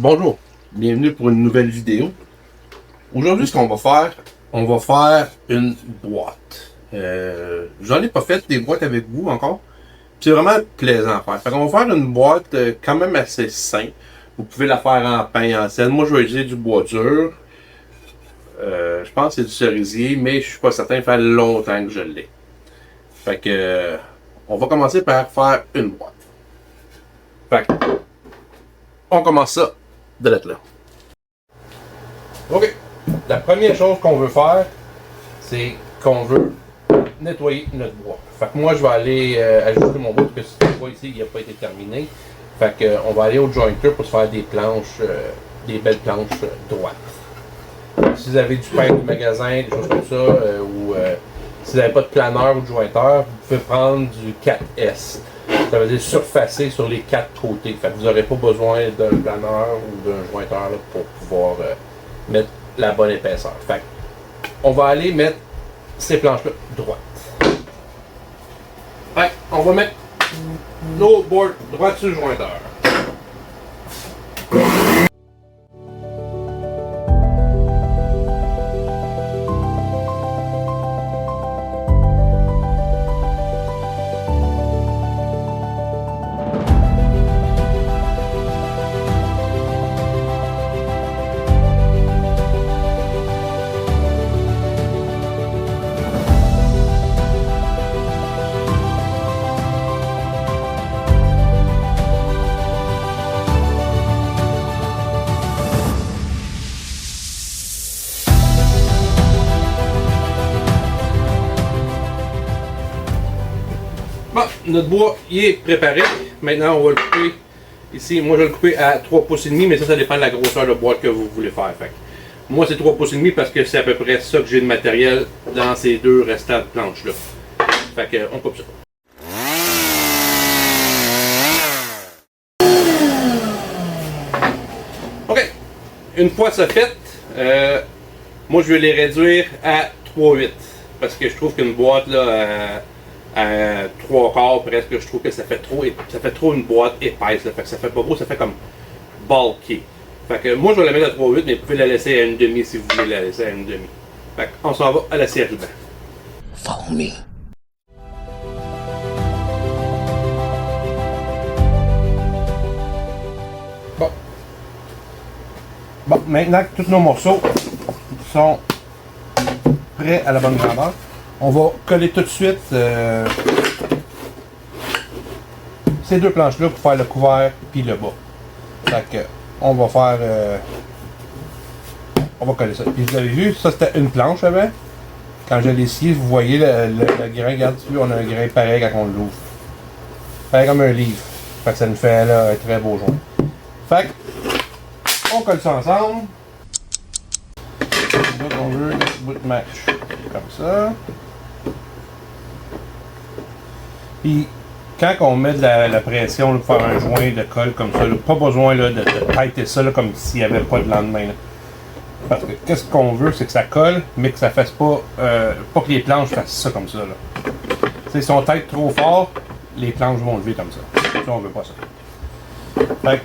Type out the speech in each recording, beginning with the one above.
Bonjour, bienvenue pour une nouvelle vidéo. Aujourd'hui, ce qu'on va faire, on va faire une boîte. J'en ai pas fait des boîtes avec vous encore. C'est vraiment plaisant à faire. Fait qu'on va faire une boîte quand même assez simple. Vous pouvez la faire en pain, en sel. Moi, je vais utiliser du bois dur. Je pense que c'est du cerisier, mais je suis pas certain. Ça fait longtemps que je l'ai. Fait que, on va commencer par faire une boîte. Fait que, on commence ça de là. OK. La première chose qu'on veut faire, c'est qu'on veut nettoyer notre bois. Fait que moi, je vais aller ajuster mon bois parce que ce bois ici, il n'a pas été terminé. Fait que, on va aller au jointer pour se faire des planches, des belles planches droites. Si vous avez du pain du magasin, des choses comme ça, ou si vous n'avez pas de planeur ou de jointeur, vous pouvez prendre du 4S. Ça veut dire surfacer sur les 4 côtés. Fait que vous n'aurez pas besoin d'un planeur ou d'un jointeur là, pour pouvoir mettre la bonne épaisseur. Fait on va aller mettre ces planches-là droites. Fait on va mettre nos boards droites sur le jointeur. Bon, notre bois il est préparé. Maintenant, on va le couper. Ici, moi je vais le couper à 3 pouces et demi, mais ça dépend de la grosseur de boîte que vous voulez faire. Fait que, moi, c'est 3 pouces et demi parce que c'est à peu près ça que j'ai de matériel dans ces deux restants de planches-là. Fait que, on coupe ça. OK. Une fois ça fait, moi je vais les réduire à 3/8 parce que je trouve qu'une boîte là, à 3/4 presque, je trouve que ça fait trop une boîte épaisse. Là, fait que ça fait pas beau, ça fait comme bulky. Fait que moi je vais la mettre à 3/8, mais vous pouvez la laisser à 1/2 si vous voulez la laisser à 1/2. Fait qu'on s'en va à la scie à ruban. Follow me. Bon, maintenant que tous nos morceaux sont prêts à la bonne grandeur, on va coller tout de suite ces deux planches-là pour faire le couvert puis le bas. Fait que, on va faire... on va coller ça. Puis vous avez vu, ça c'était une planche avant. Quand je l'ai scié, vous voyez le grain, regarde dessus, on a un grain pareil quand on l'ouvre. Pareil comme un livre. Fait que ça nous fait là, un très beau joint. Fait que, on colle ça ensemble. Donc on veut le bout de match. Comme ça. Puis quand on met de la pression là, pour faire un joint de colle comme ça, là, pas besoin là, de tighter ça là, comme s'il n'y avait pas de lendemain. Là. Parce que qu'est-ce qu'on veut, c'est que ça colle, mais que ça fasse pas. Pas que les planches fassent ça comme ça. Là. Si on tight trop fort, les planches vont lever comme ça. Ça, on veut pas ça. Fait que,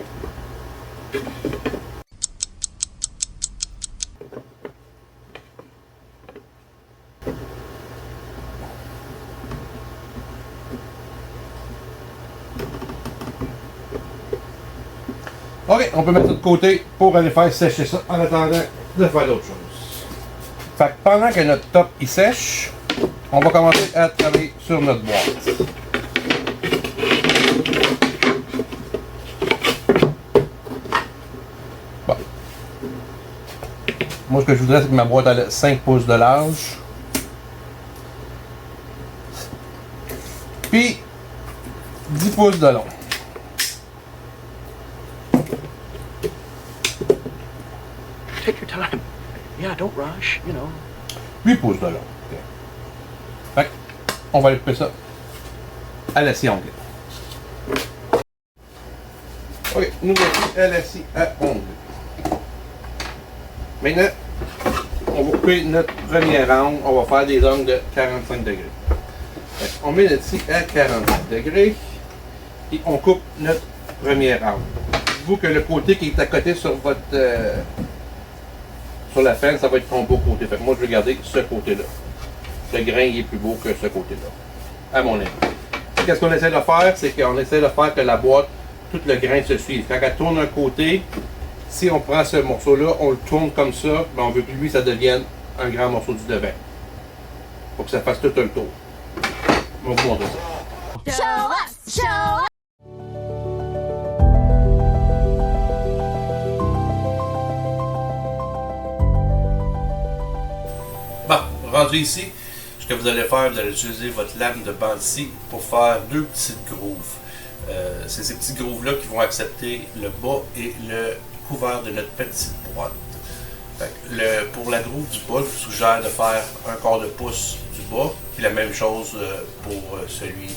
OK, on peut mettre ça de côté pour aller faire sécher ça en attendant de faire d'autres choses. Fait que pendant que notre top il sèche, on va commencer à travailler sur notre boîte. Bon. Moi ce que je voudrais c'est que ma boîte ait 5 pouces de large. Puis 10 pouces de long. Take your time. Yeah, don't rush, you know. 8 pouces de long. Okay. Fait on va aller couper ça à la scie onglet. Ok, nous voici à la scie à onglet. Maintenant, on va couper notre premier angle. On va faire des angles de 45 degrés. Fait on met notre scie à 45 degrés et on coupe notre premier angle. dites-vous que le côté qui est à côté sur votre sur la fenne, ça va être ton beau côté. Fait que moi, je vais garder ce côté-là. Le grain il est plus beau que ce côté-là, à mon avis. Qu'est-ce qu'on essaie de faire? C'est qu'on essaie de faire que la boîte, tout le grain se suive. Quand elle tourne un côté, si on prend ce morceau-là, on le tourne comme ça, mais on veut que lui, ça devienne un grand morceau du devant. Pour que ça fasse tout le tour. On va vous montrer ça. Show us! Show us! Bon, rendu ici, ce que vous allez faire, vous allez utiliser votre lame de bandit pour faire deux petites grooves. C'est ces petits grooves-là qui vont accepter le bas et le couvert de notre petite boîte. Fait que pour la groove du bas, je vous suggère de faire un quart de pouce du bas, puis la même chose pour celui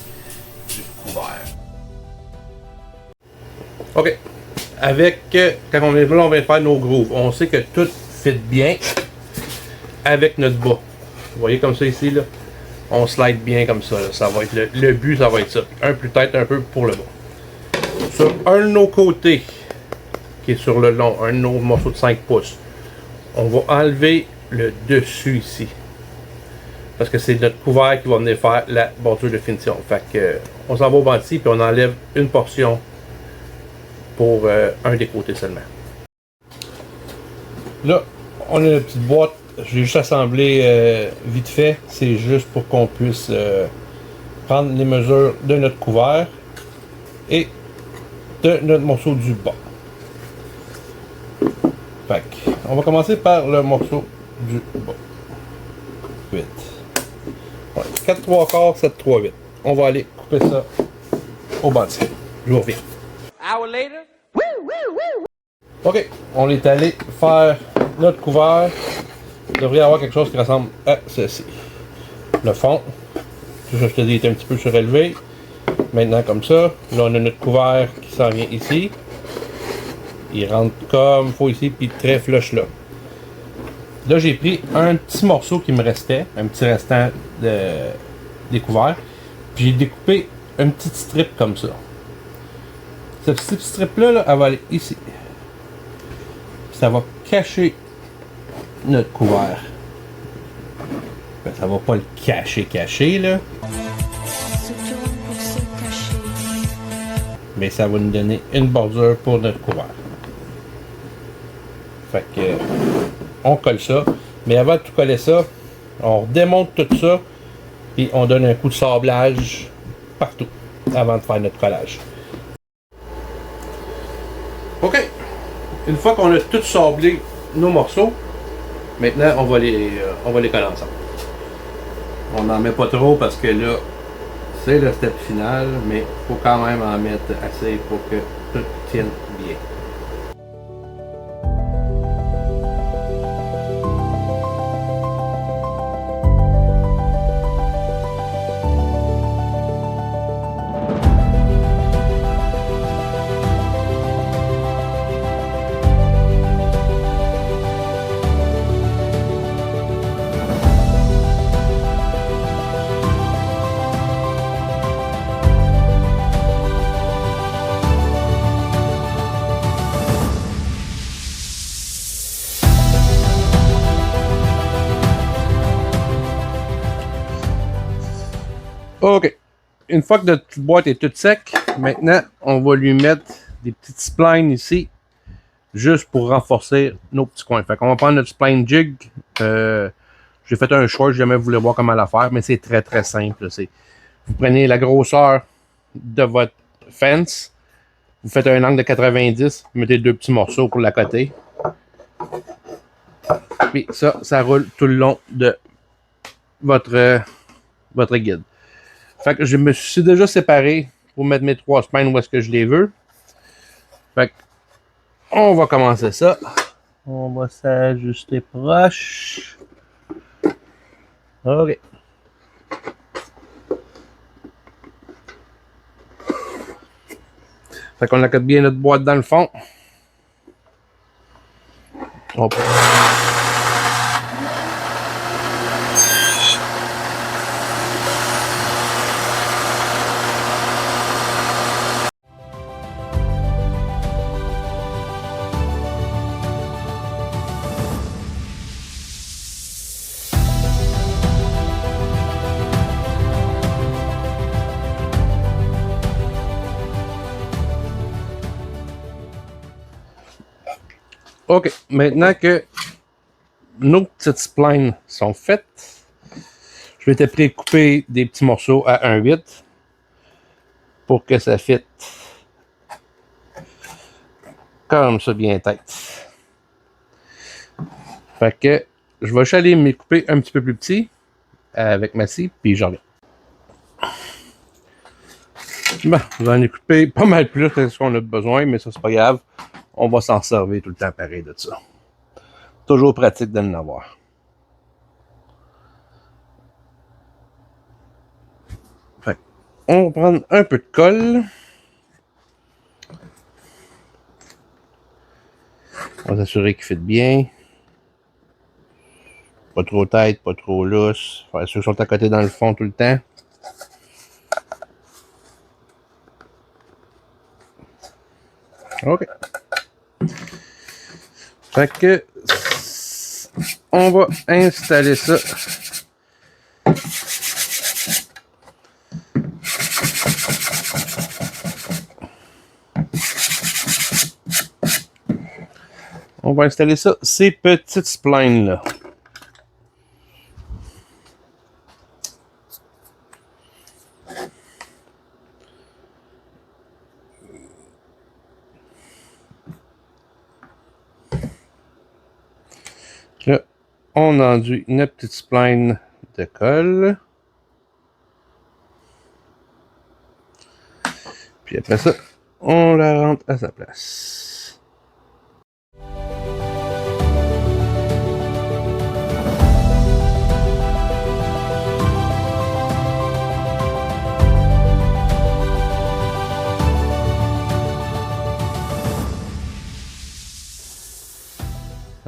du couvert. OK. Quand on est là, on va faire nos grooves. On sait que tout fit bien avec notre bas. Vous voyez comme ça ici, là? On slide bien comme ça. Là. Ça va être le but, ça va être ça. Peut-être un peu pour le bas. Sur un de nos côtés, qui est sur le long, un de nos morceaux de 5 pouces, on va enlever le dessus ici. Parce que c'est notre couvert qui va venir faire la bordure de finition. Fait que on s'en va au bandit puis on enlève une portion pour un des côtés seulement. Là, on a une petite boîte. J'ai juste assemblé vite fait. C'est juste pour qu'on puisse prendre les mesures de notre couvert et de notre morceau du bas. Fait que, on va commencer par le morceau du bas. 8. Ouais, 4 3 quarts, 7 3 8. On va aller couper ça au bandit. Je vous reviens. Hour later. OK, on est allé faire notre couvert. Il devrait y avoir quelque chose qui ressemble à ceci. Le fond, tout ça je te dis est un petit peu surélevé. Maintenant comme ça, là on a notre couvert qui s'en vient ici. Il rentre comme il faut ici, puis très flush là. Là j'ai pris un petit morceau qui me restait, un petit restant des couverts. Puis j'ai découpé une petite strip comme ça. Cette petite strip là, elle va aller ici. Ça va cacher notre couvert. Ben, ça va pas le cacher là. Mais ça va nous donner une bordure pour notre couvert. Fait que on colle ça. Mais avant de tout coller ça, on démonte tout ça et on donne un coup de sablage partout avant de faire notre collage. OK. Une fois qu'on a tout sablé nos morceaux, maintenant on va les coller ensemble. On n'en met pas trop parce que là c'est le step final, mais il faut quand même en mettre assez pour que tout tienne bien. OK. Une fois que notre boîte est toute sec, maintenant, on va lui mettre des petites splines ici, juste pour renforcer nos petits coins. Fait qu'on va prendre notre spline jig. J'ai fait un choix, j'ai jamais voulu voir comment la faire, mais c'est très très simple. Vous prenez la grosseur de votre fence, vous faites un angle de 90, vous mettez deux petits morceaux pour la côté. Puis ça roule tout le long de votre guide. Fait que je me suis déjà séparé pour mettre mes 3 spines où est-ce que je les veux. Fait que on va commencer ça. On va s'ajuster proche. OK. Fait qu'on accote bien notre boîte dans le fond. On peut... OK, maintenant que nos petites splines sont faites, je vais te précouper des petits morceaux à 1/8 pour que ça fitte comme ça bien tête. Fait que je vais aller me couper un petit peu plus petit avec ma scie, puis j'en reviens. Bon, j'en ai coupé pas mal plus que ce qu'on a besoin, mais ça c'est pas grave. On va s'en servir tout le temps pareil de ça. Toujours pratique de l'avoir. Fait on va prendre un peu de colle. On va s'assurer qu'il fit bien. Pas trop tête, pas trop lousse. Faire ceux qui sont à côté dans le fond tout le temps. OK. Fait que on va installer ça. On va installer ça, ces petites splines là. Là, on enduit notre petite spline de colle. Puis après ça, on la rentre à sa place.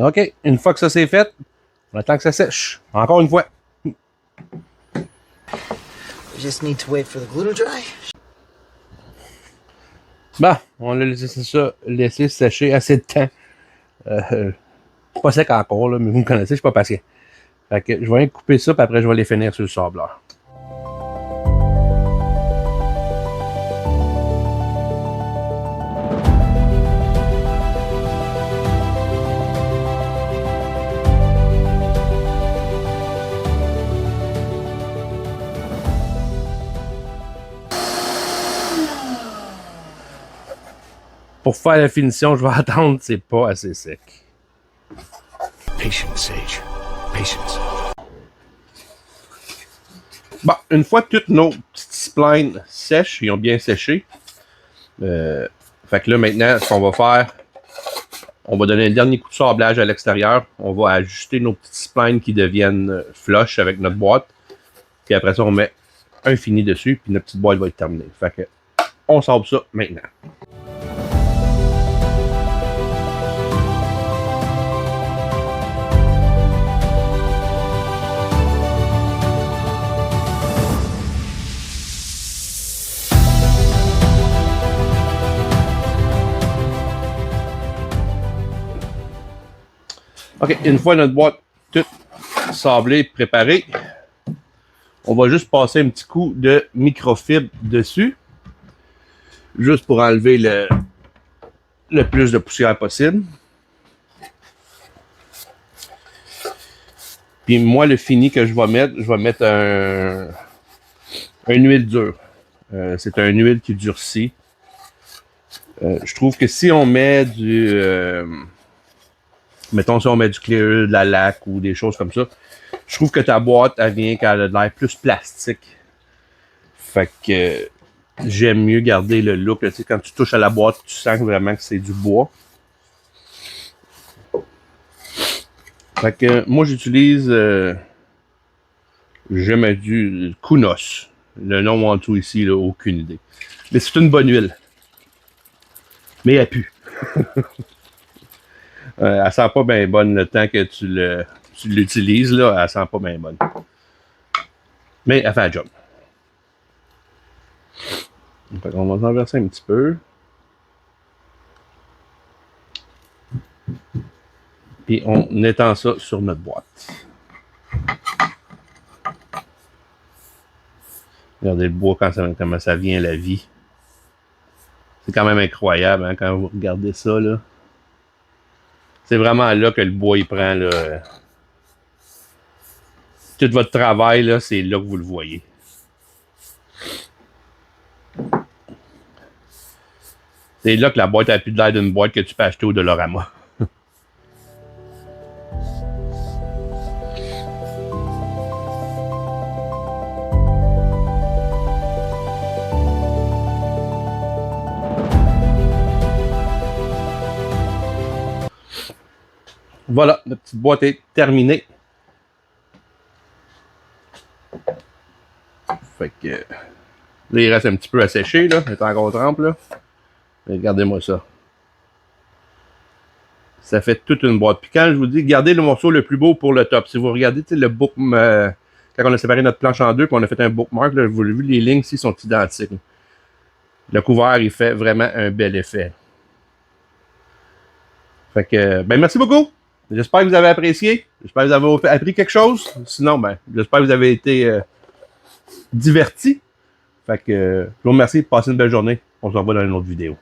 OK, une fois que ça c'est fait, on attend que ça sèche. Encore une fois. We just need to wait for the glue to dry. Bon, on a laissé sécher assez de temps. Pas sec encore, là, mais vous me connaissez, je suis pas patient. Fait que je vais couper ça, puis après je vais les finir sur le sableur. Pour faire la finition, je vais attendre, c'est pas assez sec. Patience, Sage. Patience. Bon, une fois que toutes nos petites splines sèchent, ils ont bien séché. Fait que là, maintenant, ce qu'on va faire, on va donner un dernier coup de sablage à l'extérieur. On va ajuster nos petites splines qui deviennent flush avec notre boîte. Puis après ça, on met un fini dessus, puis notre petite boîte va être terminée. Fait que, on sable ça maintenant. OK, une fois notre boîte toute sablée, préparée, on va juste passer un petit coup de microfibre dessus, juste pour enlever le plus de poussière possible. Puis moi, le fini que je vais mettre une huile dure. C'est une huile qui durcit. Je trouve que si on met mettons si on met du clear, de la laque ou des choses comme ça, je trouve que ta boîte, elle vient qu'elle a de l'air plus plastique. Fait que j'aime mieux garder le look. Là, quand tu touches à la boîte, tu sens vraiment que c'est du bois. Fait que moi, j'utilise jamais du Kunos. Le nom en dessous ici, là, aucune idée. Mais c'est une bonne huile. Mais elle pue. Elle sent pas bien bonne le temps que tu l'utilises, là, elle sent pas bien bonne. Mais elle fait la job. Fait qu'on va en verser un petit peu. Puis on étend ça sur notre boîte. Regardez le bois comment ça vient à la vie. C'est quand même incroyable hein, quand vous regardez ça, là. C'est vraiment là que le bois il prend là. Tout votre travail, là, c'est là que vous le voyez. C'est là que la boîte a plus de l'air d'une boîte que tu peux acheter au Dollarama. Voilà, la petite boîte est terminée. Fait que là, il reste un petit peu à sécher, là. Elle est encore trempe, là. Mais regardez-moi ça. Ça fait toute une boîte. Puis quand je vous dis, gardez le morceau le plus beau pour le top. Si vous regardez, le book, quand on a séparé notre planche en deux, puis on a fait un bookmark, là, vous l'avez vu, les lignes ici sont identiques. Le couvert, il fait vraiment un bel effet. Fait que, ben merci beaucoup. J'espère que vous avez apprécié. J'espère que vous avez appris quelque chose. Sinon, ben, j'espère que vous avez été divertis. Fait que, je vous remercie. Passez une belle journée. On se revoit dans une autre vidéo.